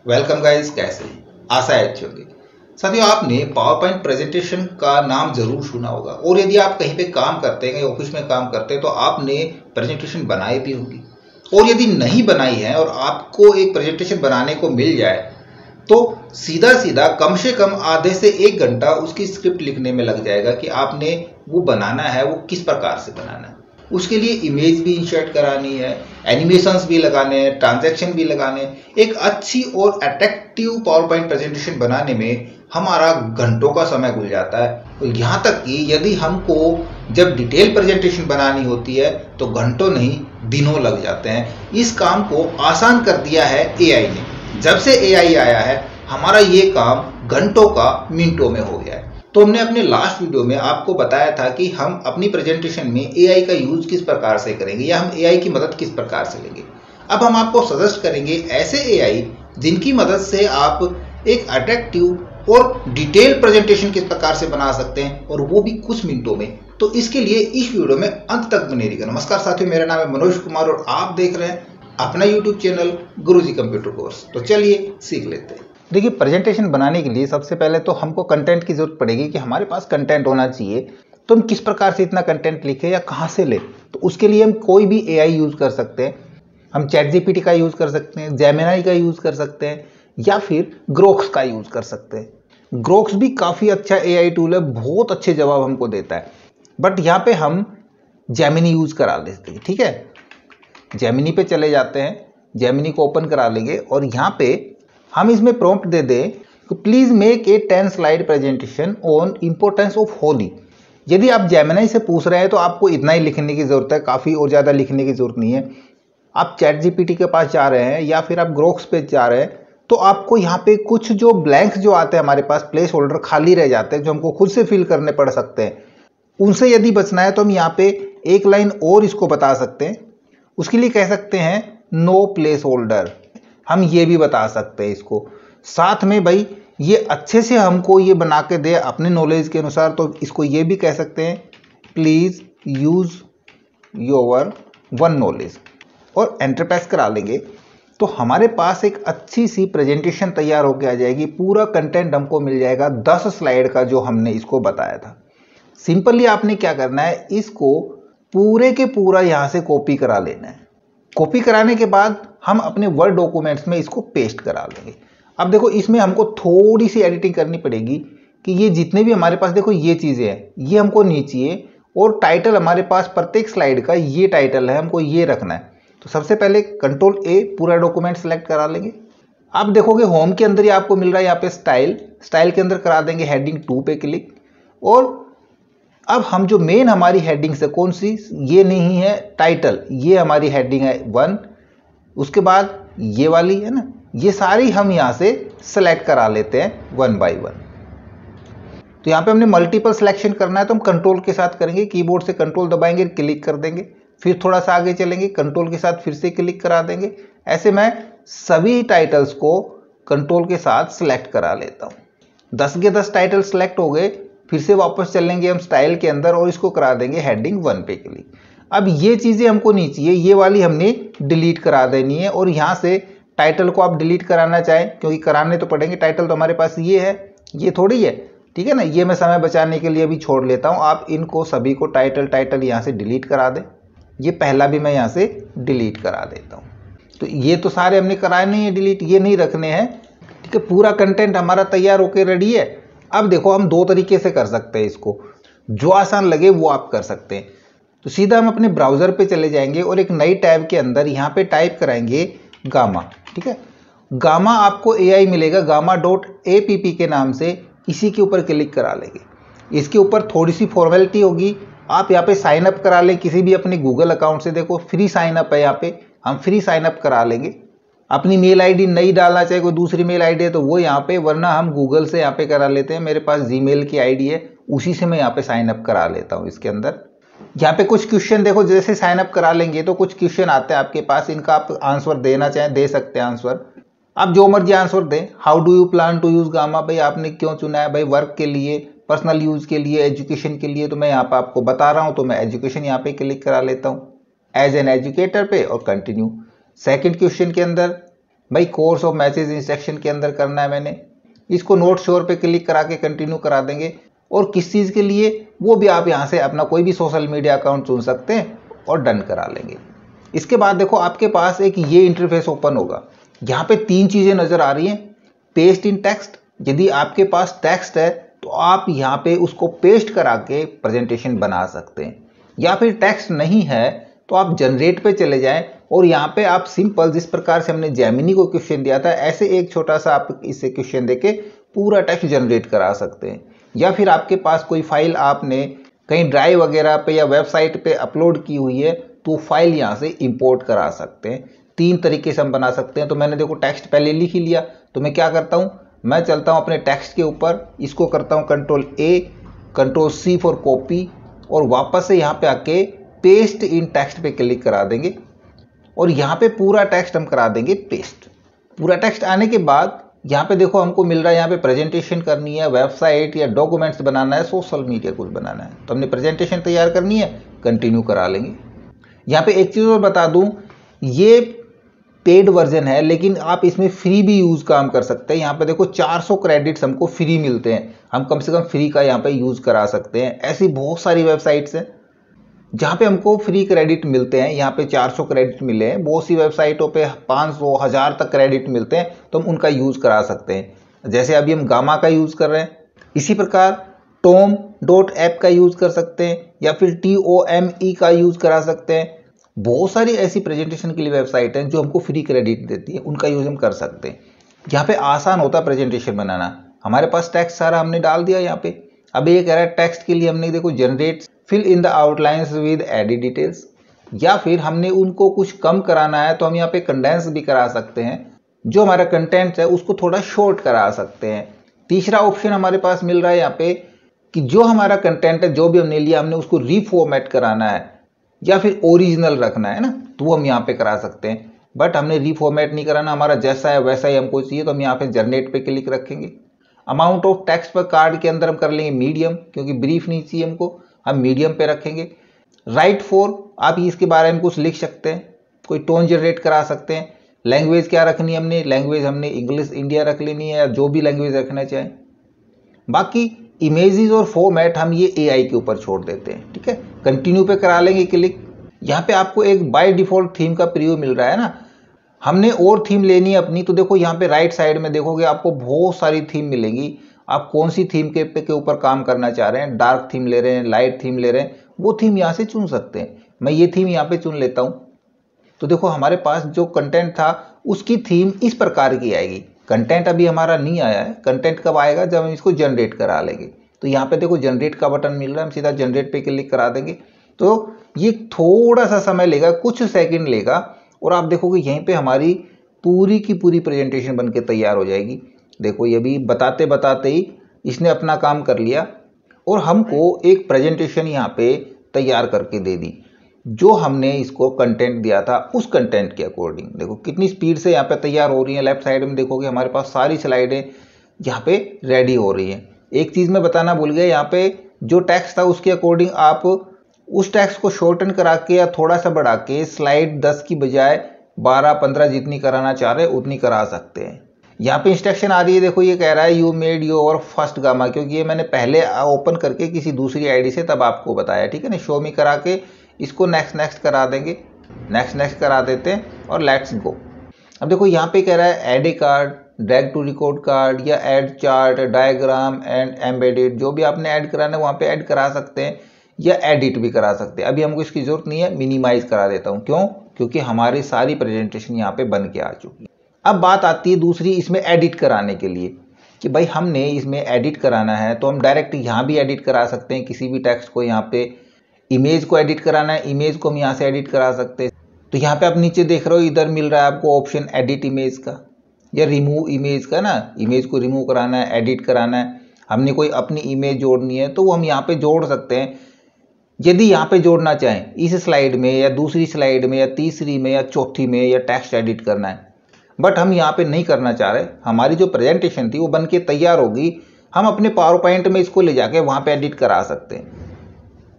Welcome guys, कैसे हैं? आशा है अच्छी होगी। साथियों, आपने पावर पॉइंट प्रेजेंटेशन का नाम जरूर सुना होगा और यदि आप कहीं पे काम करते हैं, कहीं ऑफिस में काम करते हैं तो आपने प्रेजेंटेशन बनाई भी होगी। और यदि नहीं बनाई है और आपको एक प्रेजेंटेशन बनाने को मिल जाए तो सीधा सीधा कम से कम आधे से 1 घंटा उसकी स्क्रिप्ट लिखने में लग जाएगा कि आपने वो बनाना है, वो किस प्रकार से बनाना है। उसके लिए इमेज भी इंसर्ट करानी है, एनिमेशंस भी लगाने हैं, ट्रांजैक्शन भी लगाने हैं। एक अच्छी और अट्रैक्टिव पावर पॉइंट प्रेजेंटेशन बनाने में हमारा घंटों का समय गुजर जाता है। और यहाँ तक कि यदि हमको जब डिटेल प्रेजेंटेशन बनानी होती है तो घंटों नहीं दिनों लग जाते हैं। इस काम को आसान कर दिया है एआई ने। जब से एआई आया है हमारा ये काम घंटों का मिनटों में हो गया है। तो हमने अपने लास्ट वीडियो में आपको बताया था कि हम अपनी प्रेजेंटेशन में एआई का यूज किस प्रकार से करेंगे या हम एआई की मदद किस प्रकार से लेंगे। अब हम आपको सजेस्ट करेंगे ऐसे एआई जिनकी मदद से आप एक अट्रैक्टिव और डिटेल प्रेजेंटेशन किस प्रकार से बना सकते हैं और वो भी कुछ मिनटों में। तो इसके लिए इस वीडियो में अंत तक बने रहिएगा। नमस्कार साथियों, मेरा नाम है मनोज कुमार और आप देख रहे हैं अपना यूट्यूब चैनल गुरुजी कंप्यूटर कोर्स। तो चलिए सीख लेते हैं। देखिए, प्रेजेंटेशन बनाने के लिए सबसे पहले तो हमको कंटेंट की जरूरत पड़ेगी कि हमारे पास कंटेंट होना चाहिए। तो हम किस प्रकार से इतना कंटेंट लिखें या कहाँ से लें, तो उसके लिए हम कोई भी एआई यूज कर सकते हैं। हम चैट जीपीटी का यूज कर सकते हैं, जेमिनी का यूज कर सकते हैं या फिर ग्रोक्स का यूज कर सकते हैं। ग्रोक्स भी काफ़ी अच्छा एआई टूल है, बहुत अच्छे जवाब हमको देता है। बट यहाँ पे हम जेमिनी यूज करा लेते हैं। ठीक है, जेमिनी पे चले जाते हैं, जेमिनी को ओपन करा लेंगे और यहाँ पे हम इसमें प्रॉम्प्ट दे दें कि please make a 10 slide presentation on importance of Holi. यदि आप जेमिनी से पूछ रहे हैं तो आपको इतना ही लिखने की जरूरत है, काफ़ी और ज़्यादा लिखने की जरूरत नहीं है। आप चैट जीपीटी के पास जा रहे हैं या फिर आप ग्रोक्स पे जा रहे हैं तो आपको यहाँ पे कुछ जो ब्लैंक्स जो आते हैं, हमारे पास प्लेस होल्डर खाली रह जाते हैं जो हमको खुद से फिल करने पड़ सकते हैं। उनसे यदि बचना है तो हम यहाँ पे एक लाइन और इसको बता सकते हैं। उसके लिए कह सकते हैं नो प्लेस होल्डर। हम ये भी बता सकते हैं इसको साथ में, भाई ये अच्छे से हमको ये बना के दे अपने नॉलेज के अनुसार। तो इसको ये भी कह सकते हैं please use your one knowledge और एंटर प्रेस करा लेंगे तो हमारे पास एक अच्छी सी प्रेजेंटेशन तैयार होकर आ जाएगी। पूरा कंटेंट हमको मिल जाएगा 10 स्लाइड का जो हमने इसको बताया था। सिंपली आपने क्या करना है, इसको पूरे के पूरा यहाँ से कॉपी करा लेना है। कॉपी कराने के बाद हम अपने वर्ड डॉक्यूमेंट्स में इसको पेस्ट करा लेंगे। अब देखो, इसमें हमको थोड़ी सी एडिटिंग करनी पड़ेगी कि ये जितने भी हमारे पास देखो ये चीज़ें हैं ये हमको नहीं चाहिए। और टाइटल हमारे पास प्रत्येक स्लाइड का ये टाइटल है, हमको ये रखना है। तो सबसे पहले कंट्रोल ए पूरा डॉक्यूमेंट सेलेक्ट करा लेंगे। आप देखोगे होम के अंदर ही आपको मिल रहा है यहाँ पे स्टाइल के अंदर करा देंगे हेडिंग 2 पे क्लिक। और अब हम जो मेन हमारी हेडिंग्स है कौन सी, ये नहीं है टाइटल, ये हमारी हेडिंग है 1। उसके बाद ये वाली है ना, ये सारी हम यहाँ से सेलेक्ट करा लेते हैं 1 बाय 1। तो यहाँ पे हमने मल्टीपल सिलेक्शन करना है तो हम कंट्रोल के साथ करेंगे, कीबोर्ड से कंट्रोल दबाएंगे, क्लिक कर देंगे, फिर थोड़ा सा आगे चलेंगे, कंट्रोल के साथ फिर से क्लिक करा देंगे। ऐसे मैं सभी टाइटल्स को कंट्रोल के साथ सिलेक्ट करा लेता हूँ। 10 के 10 टाइटल सेलेक्ट हो गए। फिर से वापस चलेंगे हम स्टाइल के अंदर और इसको करा देंगे हेडिंग 1 पे क्लिक। अब ये चीज़ें हमको नहीं चाहिए, ये वाली हमने डिलीट करा देनी है। और यहाँ से टाइटल को आप डिलीट कराना चाहें क्योंकि कराने तो पड़ेंगे, टाइटल तो हमारे पास ये है, ये थोड़ी है। ठीक है ना, ये मैं समय बचाने के लिए अभी छोड़ लेता हूँ। आप इनको सभी को टाइटल यहाँ से डिलीट करा दें। ये पहला भी मैं यहाँ से डिलीट करा देता हूँ। तो ये तो सारे हमने कराए नहीं है डिलीट, ये नहीं रखने हैं। ठीक है, पूरा कंटेंट हमारा तैयार होकर रेडी है। अब देखो, हम 2 तरीके से कर सकते हैं इसको, जो आसान लगे वो आप कर सकते हैं। तो सीधा हम अपने ब्राउज़र पे चले जाएंगे और एक नई टैब के अंदर यहाँ पे टाइप कराएंगे गामा। ठीक है, गामा आपको एआई मिलेगा gamma.app के नाम से, इसी के ऊपर क्लिक करा लेंगे। इसके ऊपर थोड़ी सी फॉर्मेलिटी होगी, आप यहाँ पे साइन अप करा लें किसी भी अपने गूगल अकाउंट से। देखो फ्री साइन अप है, यहाँ पे हम फ्री साइन अप करा लेंगे। अपनी मेल आईडी नहीं डालना चाहिए, कोई दूसरी मेल आईडी है तो वो यहाँ पे, वरना हम गूगल से यहाँ पे करा लेते हैं। मेरे पास जीमेल की आईडी है, उसी से मैं यहाँ पे साइन अप करा लेता हूँ। इसके अंदर यहाँ पे कुछ क्वेश्चन देखो, जैसे साइन अप करा लेंगे तो कुछ क्वेश्चन आते हैं आपके पास, इनका आप आंसर देना चाहें दे सकते हैं। आंसर आप जो मर्जी आंसर दें। How do you plan to use gamma, भाई आपने क्यों चुना है, भाई वर्क के लिए, पर्सनल यूज के लिए, एजुकेशन के लिए। तो मैं यहाँ पे आपको बता रहा हूँ तो मैं एजुकेशन यहाँ पे क्लिक करा लेता हूँ, एज एन एजुकेटर पे और कंटिन्यू। सेकेंड क्वेश्चन के अंदर भाई कोर्स ऑफ मैसेज इंस्ट्रक्शन के अंदर करना है मैंने, इसको नोट श्योर पे क्लिक करा के कंटिन्यू करा देंगे। और किस चीज़ के लिए, वो भी आप यहाँ से अपना कोई भी सोशल मीडिया अकाउंट चुन सकते हैं और डन करा लेंगे। इसके बाद देखो आपके पास एक ये इंटरफेस ओपन होगा। यहाँ पे 3 चीज़ें नज़र आ रही हैं। पेस्ट इन टेक्स्ट, यदि आपके पास टेक्स्ट है तो आप यहाँ पे उसको पेस्ट करा के प्रेजेंटेशन बना सकते हैं, या फिर टेक्स्ट नहीं है तो आप जनरेट पे चले जाएं और यहाँ पे आप सिंपल, जिस प्रकार से हमने जेमिनी को क्वेश्चन दिया था, ऐसे एक छोटा सा आप इससे क्वेश्चन देके पूरा टेक्स्ट जनरेट करा सकते हैं। या फिर आपके पास कोई फाइल आपने कहीं ड्राइव वगैरह पे या वेबसाइट पे अपलोड की हुई है तो फाइल यहाँ से इंपोर्ट करा सकते हैं। 3 तरीके से हम बना सकते हैं। तो मैंने देखो टेक्स्ट पहले लिख ही लिया, तो मैं क्या करता हूँ, मैं चलता हूँ अपने टेक्स्ट के ऊपर, इसको करता हूँ Ctrl+A, Ctrl+C फॉर कॉपी, और वापस से यहाँ पे आके पेस्ट इन टेक्स्ट पे क्लिक करा देंगे और यहाँ पे पूरा टेक्स्ट हम करा देंगे पेस्ट। पूरा टेक्स्ट आने के बाद यहाँ पे देखो हमको मिल रहा है, यहाँ पे प्रेजेंटेशन करनी है, वेबसाइट या डॉक्यूमेंट्स बनाना है, सोशल मीडिया कुछ बनाना है, तो हमने प्रेजेंटेशन तैयार करनी है, कंटिन्यू करा लेंगे। यहाँ पे एक चीज़ और बता दूँ, ये पेड वर्जन है लेकिन आप इसमें फ्री भी यूज़ काम कर सकते हैं। यहाँ पे देखो 400 क्रेडिट्स हमको फ्री मिलते हैं, हम कम से कम फ्री का यहाँ पे यूज़ करा सकते हैं। ऐसी बहुत सारी वेबसाइट्स हैं जहाँ पे हमको फ्री क्रेडिट मिलते हैं। यहाँ पे 400 क्रेडिट मिले हैं, बहुत सी वेबसाइटों पे 500, 1000 तक क्रेडिट मिलते हैं, तो हम उनका यूज़ करा सकते हैं। जैसे अभी हम गामा का यूज़ कर रहे हैं, इसी प्रकार tom.app का यूज़ कर सकते हैं या फिर TOME का यूज़ करा सकते हैं। बहुत सारी ऐसी प्रेजेंटेशन के लिए वेबसाइट हैं जो हमको फ्री क्रेडिट देती है, उनका यूज़ हम कर सकते हैं। यहाँ पे आसान होता है प्रेजेंटेशन बनाना। हमारे पास टेक्स्ट सारा हमने डाल दिया यहाँ पे। अब ये कह रहा है टेक्स्ट के लिए हमने देखो generate fill in the outlines with edit details, या फिर हमने उनको कुछ कम कराना है तो हम यहाँ पे कंडेंस भी करा सकते हैं, जो हमारा कंटेंट है उसको थोड़ा शॉर्ट करा सकते हैं। तीसरा ऑप्शन हमारे पास मिल रहा है यहाँ पे कि जो हमारा कंटेंट है, जो भी हमने लिया, हमने उसको रीफॉर्मेट कराना है या फिर ओरिजिनल रखना है ना, तो वो हम यहाँ पे करा सकते हैं। बट हमने रीफॉर्मेट नहीं कराना, हमारा जैसा है वैसा ही हमको चाहिए, तो हम यहाँ पे जनरेट पे क्लिक रखेंगे। अमाउंट ऑफ टेक्स्ट पर कार्ड के अंदर हम कर लेंगे मीडियम, क्योंकि ब्रीफ नहीं चाहिए हमको, हम मीडियम पे रखेंगे। राइट फॉर, आप इसके बारे में कुछ लिख सकते हैं, कोई टोन जनरेट करा सकते हैं। लैंग्वेज क्या रखनी है हमने, लैंग्वेज हमने इंग्लिश इंडिया रख लेनी है या जो भी लैंग्वेज रखना चाहें। बाकी इमेजेस और फॉर्मेट हम ये AI के ऊपर छोड़ देते हैं, ठीक है। कंटिन्यू पे करा लेंगे क्लिक। यहाँ पे आपको एक बाय डिफॉल्ट थीम का प्रीव्यू मिल रहा है ना, हमने और थीम लेनी है अपनी, तो देखो यहाँ पे राइट साइड में देखोगे आपको बहुत सारी थीम मिलेंगी। आप कौन सी थीम के ऊपर काम करना चाह रहे हैं, डार्क थीम ले रहे हैं, लाइट थीम ले रहे हैं, वो थीम यहाँ से चुन सकते हैं। मैं ये थीम यहाँ पे चुन लेता हूँ। तो देखो हमारे पास जो कंटेंट था उसकी थीम इस प्रकार की आएगी। कंटेंट अभी हमारा नहीं आया है, कंटेंट कब आएगा, जब हम इसको जनरेट करा लेंगे। तो यहाँ पे देखो जनरेट का बटन मिल रहा है, हम सीधा जनरेट पे क्लिक करा देंगे। तो ये थोड़ा सा समय लेगा, कुछ सेकंड लेगा, और आप देखोगे यहीं पे हमारी पूरी की पूरी प्रेजेंटेशन बन के तैयार हो जाएगी। देखो ये भी बताते बताते ही इसने अपना काम कर लिया और हमको एक प्रेजेंटेशन यहाँ पे तैयार करके दे दी, जो हमने इसको कंटेंट दिया था उस कंटेंट के अकॉर्डिंग। देखो कितनी स्पीड से यहाँ पे तैयार हो रही है। लेफ्ट साइड में देखोगे हमारे पास सारी स्लाइडें यहाँ पे रेडी हो रही हैं। एक चीज़ मैं बताना भूल गया, यहाँ पे जो टेक्स्ट था उसके अकॉर्डिंग आप उस टेक्स्ट को शॉर्टन करा के या थोड़ा सा बढ़ा के स्लाइड 10 की बजाय 12-15 जितनी कराना चाह रहे हैं उतनी करा सकते हैं। यहाँ पे इंस्ट्रक्शन आ रही है, देखो ये कह रहा है you made your first gamma, क्योंकि ये मैंने पहले ओपन करके किसी दूसरी आईडी से तब आपको बताया, ठीक है ना। शो मी करा के इसको नेक्स्ट नेक्स्ट करा देंगे, नेक्स्ट नेक्स्ट करा देते हैं और लेट्स गो। अब देखो यहाँ पे कह रहा है add a card, drag to record card या add chart, diagram and embedded, जो भी आपने ऐड कराना है वहाँ पे ऐड करा सकते हैं या एडिट भी करा सकते हैं। अभी हमको इसकी जरूरत नहीं है, मिनिमाइज करा देता हूँ। क्यों? क्योंकि हमारी सारी प्रेजेंटेशन यहाँ पे बन के आ चुकी है। अब बात आती है दूसरी, इसमें एडिट कराने के लिए, कि भाई हमने इसमें एडिट कराना है तो हम डायरेक्ट यहाँ भी एडिट करा सकते हैं। किसी भी टेक्स्ट को, यहाँ पे इमेज को एडिट कराना है, इमेज को हम यहाँ से एडिट करा सकते हैं। तो यहाँ पे आप नीचे देख रहे हो, इधर मिल रहा है आपको ऑप्शन एडिट इमेज का या रिमूव इमेज का ना। इमेज को रिमूव कराना है, एडिट कराना है, हमने कोई अपनी इमेज जोड़नी है तो वो हम यहाँ पे जोड़ सकते हैं। यदि यहाँ पे जोड़ना चाहें इस स्लाइड में या दूसरी स्लाइड में या तीसरी में या चौथी में, या टेक्स्ट एडिट करना है, बट हम यहाँ पे नहीं करना चाह रहे। हमारी जो प्रेजेंटेशन थी वो बन के तैयार होगी, हम अपने पावर पॉइंट में इसको ले जाके वहाँ पे एडिट करा सकते हैं।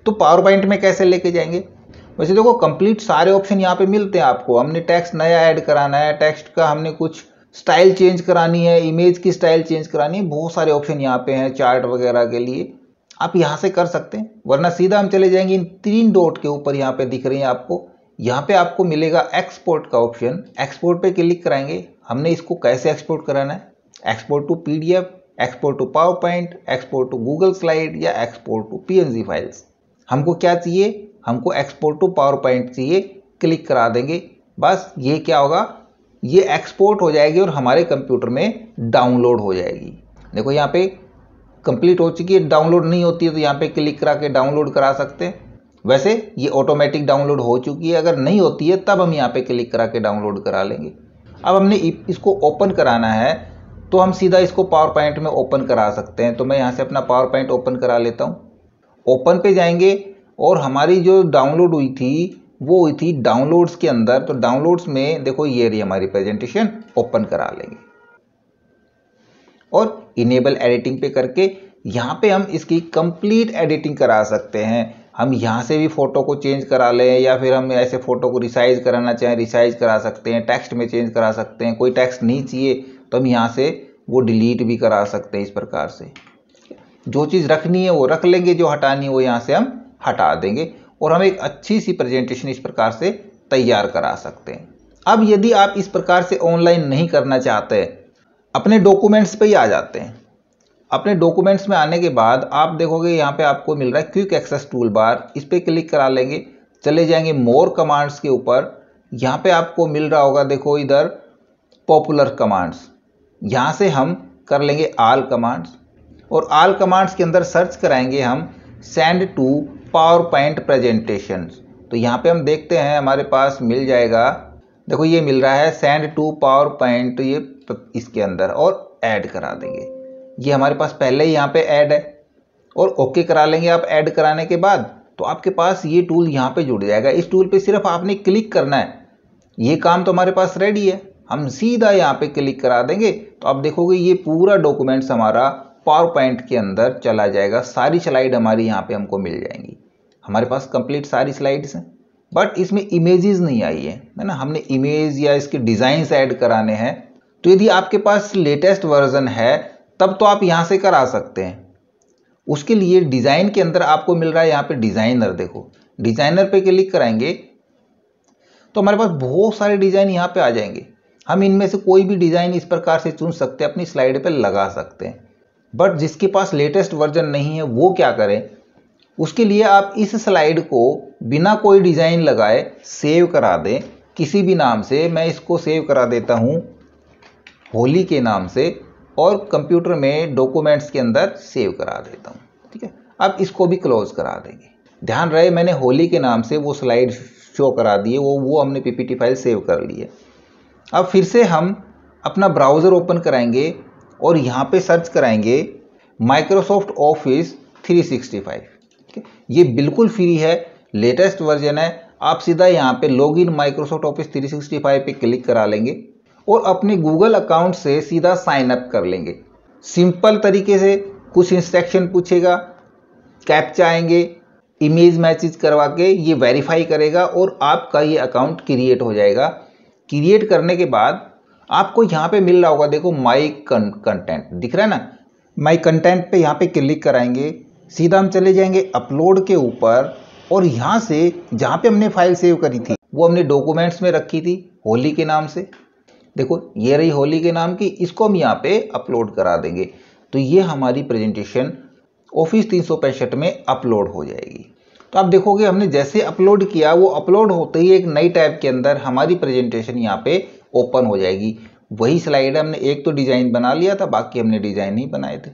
तो पावर पॉइंट में कैसे लेके जाएंगे? वैसे देखो कंप्लीट सारे ऑप्शन यहाँ पे मिलते हैं आपको। हमने टेक्स्ट नया ऐड कराना है, टेक्स्ट का हमने कुछ स्टाइल चेंज करानी है, इमेज की स्टाइल चेंज करानी है, बहुत सारे ऑप्शन यहाँ पे हैं चार्ट वगैरह के लिए, आप यहाँ से कर सकते हैं। वरना सीधा हम चले जाएंगे इन 3 डॉट के ऊपर, यहाँ पे दिख रही है आपको, यहाँ पे आपको मिलेगा एक्सपोर्ट का ऑप्शन। एक्सपोर्ट पे क्लिक कराएंगे। हमने इसको कैसे एक्सपोर्ट कराना है, export to PDF, export to PowerPoint, export to Google slide या एक्सपोर्ट टू PNG फाइल्स। हमको क्या चाहिए, हमको एक्सपोर्ट टू पावर पॉइंट चाहिए। क्लिक करा देंगे, बस ये क्या होगा, ये एक्सपोर्ट हो जाएगी और हमारे कंप्यूटर में डाउनलोड हो जाएगी। देखो यहाँ पे कंप्लीट हो चुकी है। डाउनलोड नहीं होती है तो यहाँ पे क्लिक करा के डाउनलोड करा सकते हैं। वैसे ये ऑटोमेटिक डाउनलोड हो चुकी है, अगर नहीं होती है तब हम यहाँ पे क्लिक करा के डाउनलोड करा लेंगे। अब हमने इसको ओपन कराना है तो हम सीधा इसको पावर पॉइंट में ओपन करा सकते हैं। तो मैं यहाँ से अपना पावर पॉइंट ओपन करा लेता हूँ। ओपन पे जाएंगे और हमारी जो डाउनलोड हुई थी वो हुई थी डाउनलोड्स के अंदर। तो डाउनलोड्स में देखो ये रही हमारी प्रेजेंटेशन, ओपन करा लेंगे और इनेबल एडिटिंग पे करके यहाँ पे हम इसकी कंप्लीट एडिटिंग करा सकते हैं। हम यहाँ से भी फोटो को चेंज करा लें या फिर हम ऐसे फोटो को रिसाइज कराना चाहें रिसाइज करा सकते हैं, टेक्स्ट में चेंज करा सकते हैं। कोई टेक्स्ट नहीं चाहिए तो हम यहाँ से वो डिलीट भी करा सकते हैं। इस प्रकार से जो चीज़ रखनी है वो रख लेंगे, जो हटानी है वो यहाँ से हम हटा देंगे और हम एक अच्छी सी प्रेजेंटेशन इस प्रकार से तैयार करा सकते हैं। अब यदि आप इस प्रकार से ऑनलाइन नहीं करना चाहते, अपने डॉक्यूमेंट्स पे ही आ जाते हैं। अपने डॉक्यूमेंट्स में आने के बाद आप देखोगे यहाँ पे आपको मिल रहा है क्विक एक्सेस टूल बार, इस पर क्लिक करा लेंगे। चले जाएंगे मोर कमांड्स के ऊपर, यहाँ पे आपको मिल रहा होगा देखो इधर पॉपुलर कमांड्स, यहाँ से हम कर लेंगे ऑल कमांड्स और ऑल कमांड्स के अंदर सर्च कराएंगे हम send to PowerPoint presentation. तो यहाँ पे हम देखते हैं हमारे पास मिल जाएगा, देखो ये मिल रहा है सेंड टू पावर पॉइंट, ये इसके अंदर और ऐड करा देंगे। ये हमारे पास पहले ही यहाँ पे ऐड है और ओके करा लेंगे। आप ऐड कराने के बाद तो आपके पास ये टूल यहाँ पे जुड़ जाएगा। इस टूल पे सिर्फ आपने क्लिक करना है, ये काम तो हमारे पास रेडी है। हम सीधा यहाँ पे क्लिक करा देंगे तो आप देखोगे ये पूरा डॉक्यूमेंट्स हमारा पावर पॉइंट के अंदर चला जाएगा। सारी स्लाइड हमारी यहाँ पे हमको मिल जाएंगी। हमारे पास कंप्लीट सारी स्लाइड्स हैं, बट इसमें इमेजेस नहीं आई है ना। हमने इमेज या इसके डिज़ाइंस ऐड कराने हैं। तो यदि आपके पास लेटेस्ट वर्जन है तब तो आप यहाँ से करा सकते हैं। उसके लिए डिज़ाइन के अंदर आपको मिल रहा है यहाँ पे डिज़ाइनर। देखो डिज़ाइनर पे क्लिक कराएंगे तो हमारे पास बहुत सारे डिज़ाइन यहाँ पे आ जाएंगे। हम इनमें से कोई भी डिज़ाइन इस प्रकार से चुन सकते हैं, अपनी स्लाइड पे लगा सकते हैं। बट जिसके पास लेटेस्ट वर्जन नहीं है वो क्या करें, उसके लिए आप इस स्लाइड को बिना कोई डिज़ाइन लगाए सेव करा दें किसी भी नाम से। मैं इसको सेव करा देता हूँ होली के नाम से और कंप्यूटर में डॉक्यूमेंट्स के अंदर सेव करा देता हूँ। ठीक है, अब इसको भी क्लोज करा देंगे। ध्यान रहे मैंने होली के नाम से वो स्लाइड शो करा दिए, वो हमने PPT फाइल सेव कर ली है। अब फिर से हम अपना ब्राउज़र ओपन कराएंगे और यहाँ पे सर्च कराएंगे माइक्रोसॉफ्ट ऑफिस 365। ये बिल्कुल फ्री है, लेटेस्ट वर्जन है। आप सीधा यहाँ पे लॉगिन माइक्रोसॉफ्ट ऑफिस 365 पे क्लिक करा लेंगे और अपने गूगल अकाउंट से सीधा साइन अप कर लेंगे। सिंपल तरीके से कुछ इंस्ट्रक्शन पूछेगा, कैप्चा आएंगे, इमेज मैचेज करवा के ये वेरीफाई करेगा और आपका ये अकाउंट क्रिएट हो जाएगा। क्रिएट करने के बाद आपको यहाँ पे मिल रहा होगा देखो माई कंटेंट दिख रहा है ना। माई कंटेंट पे यहाँ पे क्लिक कराएंगे, सीधा हम चले जाएंगे अपलोड के ऊपर और यहाँ से जहाँ पे हमने फाइल सेव करी थी वो हमने डॉक्यूमेंट्स में रखी थी होली के नाम से। देखो ये रही होली के नाम की, इसको हम यहाँ पे अपलोड करा देंगे तो ये हमारी प्रेजेंटेशन ऑफिस 365 में अपलोड हो जाएगी। तो आप देखोगे हमने जैसे अपलोड किया वो अपलोड होते ही एक नई टैब के अंदर हमारी प्रेजेंटेशन यहाँ पे ओपन हो जाएगी। वही स्लाइड हमने एक तो डिज़ाइन बना लिया था, बाकी हमने डिज़ाइन नहीं बनाए थे।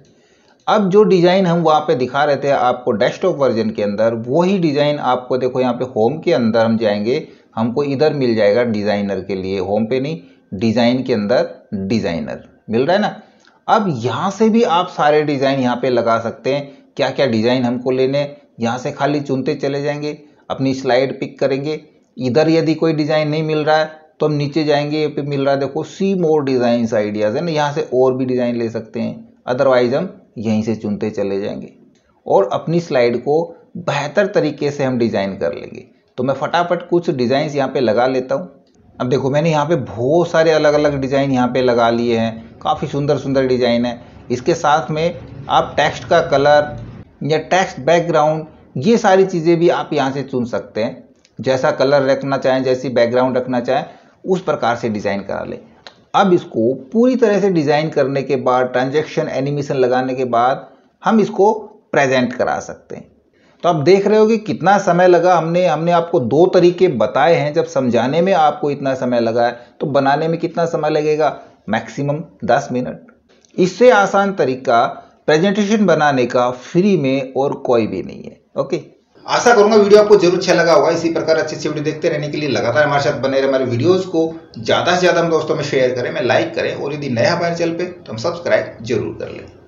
अब जो डिज़ाइन हम वहाँ पे दिखा रहे थे आपको डेस्कटॉप वर्जन के अंदर, वही डिज़ाइन आपको देखो यहाँ पे होम के अंदर हम जाएंगे, हमको इधर मिल जाएगा डिज़ाइनर के लिए। होम पे नहीं, डिज़ाइन के अंदर डिज़ाइनर मिल रहा है ना। अब यहाँ से भी आप सारे डिज़ाइन यहाँ पे लगा सकते हैं। क्या क्या डिज़ाइन हमको लेने, यहाँ से खाली चुनते चले जाएंगे, अपनी स्लाइड पिक करेंगे। इधर यदि कोई डिज़ाइन नहीं मिल रहा है तो हम नीचे जाएंगे, ये पे मिल रहा है देखो सी मोर डिज़ाइंस आइडियाज़ है ना, यहाँ से और भी डिज़ाइन ले सकते हैं। अदरवाइज हम यहीं से चुनते चले जाएंगे और अपनी स्लाइड को बेहतर तरीके से हम डिज़ाइन कर लेंगे। तो मैं फटाफट कुछ डिज़ाइन यहाँ पे लगा लेता हूँ। अब देखो मैंने यहाँ पे बहुत सारे अलग अलग डिज़ाइन यहाँ पे लगा लिए हैं, काफ़ी सुंदर सुंदर डिज़ाइन है। इसके साथ में आप टेक्स्ट का कलर या टेक्स्ट बैकग्राउंड, ये सारी चीज़ें भी आप यहाँ से चुन सकते हैं। जैसा कलर रखना चाहें, जैसी बैकग्राउंड रखना चाहें, उस प्रकार से डिज़ाइन करा लें। अब इसको पूरी तरह से डिज़ाइन करने के बाद, ट्रांजैक्शन एनिमेशन लगाने के बाद हम इसको प्रेजेंट करा सकते हैं। तो आप देख रहे हो कि कितना समय लगा। हमने आपको 2 तरीके बताए हैं। जब समझाने में आपको इतना समय लगा है तो बनाने में कितना समय लगेगा? Maximum 10 minute. इससे आसान तरीका प्रेजेंटेशन बनाने का फ्री में और कोई भी नहीं है। ओके, आशा करूंगा वीडियो आपको जरूर अच्छा लगा होगा। इसी प्रकार अच्छी वीडियो देखते रहने के लिए लगातार हमारे साथ बने रहे। हमारे वीडियोस को ज़्यादा से ज़्यादा हम दोस्तों में शेयर करें, लाइक करें, और यदि नया हमारे चैनल पे तो हम सब्सक्राइब जरूर कर लें।